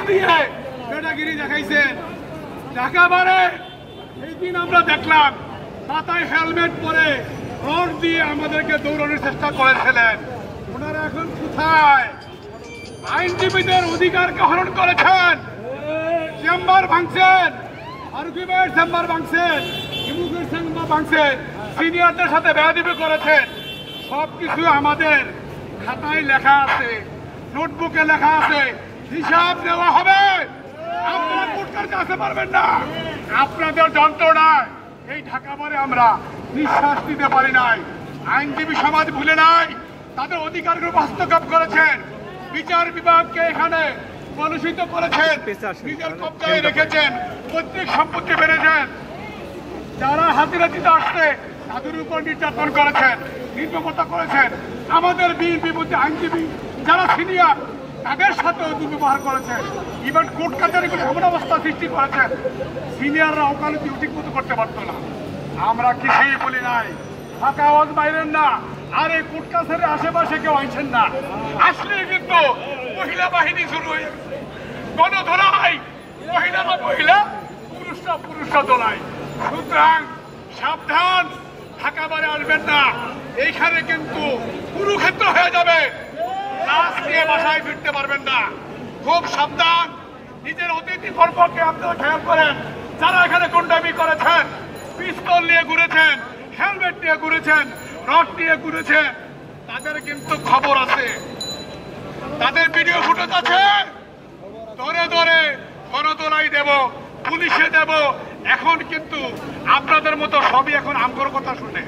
দিয়ে বেটাগিরি দেখাইছেন। একেবারে এই দিন আমরা দেখলাম মাথায় হেলমেট পরে রড দিয়ে আমাদেরকে দৌড়ানোর চেষ্টা করেছিলেন। ওনারা এখন কোথায়? আইনজীবীদের অধিকারকে হরণ করেছেন, চেম্বার ভাঙছেন, আর্গুমেন্ট চেম্বার ভাঙছেন, ইমিগ্রেশন চেম্বার ভাঙছেন, সিনিয়রদের সাথে বেয়াদবি করেছেন। সবকিছু আমাদের খাতায় লেখা আছে, নোটবুকে লেখা আছে, হিসাব দেওয়া হবে। আপনারা কোর্ট করতে আসতে পারবেন না। আপনাদের যন্ত্রণায় এই ঢাকা বারে আমরা নিঃশ্বাস দিতে পারি নাই। আইনজীবী সমাজ ভুলে নাই, তাদের অধিকারগুলো হস্তক্ষেপ করেছেন, বিচার বিভাগকে এখানে কলুষিত করেছেন, নিজের কবজায় রেখেছেন, পৈতৃক সম্পত্তি বেড়েছেন। যারা হাজিরা দিতে আসছে তাদের উপর নির্যাতন করেছেন, নির্মমতা করেছেন। আমাদের বিপক্ষে আইনজীবী যারা সিনিয়র তাদের সাথেও দুর্ব্যবহার করেছেন। ইভেন কোর্ট কাছারিগুলো এমন অবস্থা সৃষ্টি করেছেন সিনিয়ররা ওকালতি ঠিক মতো করতে পারতো না। আমরা কিছুই বলি নাই, ফাঁকা আওয়াজ বাইরেন না। আর এই কোর্ট কাছারির আশেপাশে কেউ আইছেন না, আসলে কিন্তু মহিলা বাহিনী শুরু হয়ে গণধোলাই, মহিলারা মহিলা, পুরুষরা দোলাই। সুতরাং সাবধান, ঢাকা বারে আসবেন না, এইখানে কিন্তু কুরুক্ষেত্র হয়ে যাবে। লাশ নিয়ে বাসায় ফিরতে পারবেন না। খুব সাবধান, নিজের অতিথি কর্মকে আপনারা খেয়াল করেন। যারা এখানে গুন্ডামি করেছেন, পিস্তল নিয়ে ঘুরেছেন, হেলমেট নিয়ে ঘুরেছেন, রড নিয়ে ঘুরেছেন, তাদের কিন্তু খবর আছে, তাদের ভিডিও ফুটেজ আছে। ধরে ধরে গণতলাই দেব, পুলিশে দেব। এখন কিন্তু আপনাদের মতো সবই এখন আমগর কথা শুনে।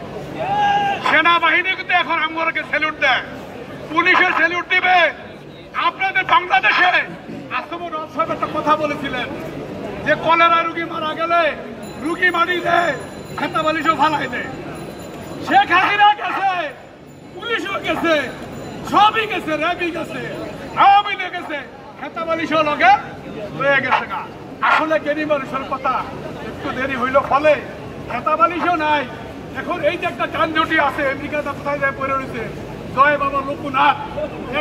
সেনাবাহিনী কিন্তু এখন আমগরকে স্যালুট দেয়, পুলিশের স্যালুট দিবে। আপনাদের বাংলাদেশে আসমুর রব সাহেব একটা কথা বলেছিলেন যে কলেরা রুগী মারা গেলে রুগী মারি দেয়, খেতা বালিশও ফালাই দেয়। শেখ হাসিনা গেছে, পুলিশও গেছে, সবই গেছে, র্যাবই গেছে, আওয়ামী লীগ গেছে, খেতা বালিশও লগে রয়ে গেছে। আসলে গেরি মানুষের কথা একটু দেরি হইল ফলে খেতা বালিশও নাই। এখন এই যে একটা যানজটি আছে, আমেরিকাতে কোথায় যায় পড়ে রয়েছে জয় বাবা লোকনাথ।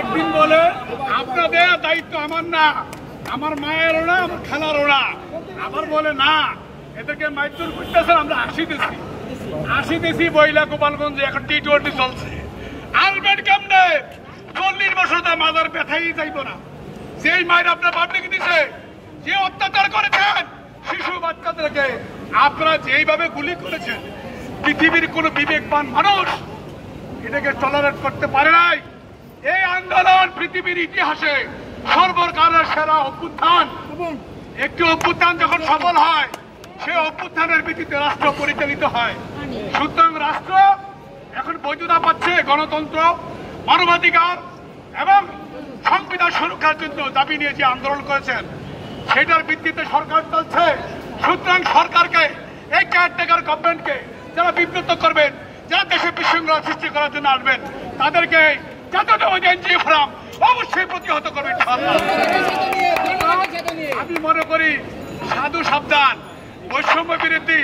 একদিন বলে আপনাদের দায়িত্ব আমার না, আমার মায়েরও না, আমার খেলারও না। আবার বলে না, এদেরকে মাইচুর করতেছেন, আমরা আসিতেছি বইলা গোপালগঞ্জে এখন টি-20 চলছে। আলবেট কেমনে 40 বছর তার মাদার ব্যথাই যাইব না। সেই মায়ের আপনার পাবলিক দিছে, যে অত্যাচার করেছেন শিশু বাচ্চাদেরকে, আপনারা যেইভাবে গুলি করেছেন, পৃথিবীর কোন বিবেকবান মানুষ এটাকে টলারেট করতে পারে নাই। এই আন্দোলন পৃথিবীর ইতিহাসে সর্বকালের সেরা অভ্যুত্থান। একটি অভ্যুত্থান যখন সফল হয়, সে অভ্যুত্থানের ভিত্তিতে রাষ্ট্র পরিচালিত হয়। সুতরাং রাষ্ট্র এখন বৈধতা পাচ্ছে, গণতন্ত্র, মানবাধিকার এবং সংবিধান সুরক্ষার জন্য দাবি নিয়ে যে আন্দোলন করেছেন সেটার ভিত্তিতে সরকার চলছে। সুতরাং সরকারকে, এই কেয়ারটেকার গভর্নমেন্টকে যারা বিব্রত করবেন, যারা দেশে বিশৃঙ্খলা সৃষ্টি করার জন্য আসবেন, তাদেরকে জাতীয় ফোরাম অবশ্যই প্রতিহত করবেন। আমি মনে করি সাধু সাবধান, বৈষম্য বিরোধী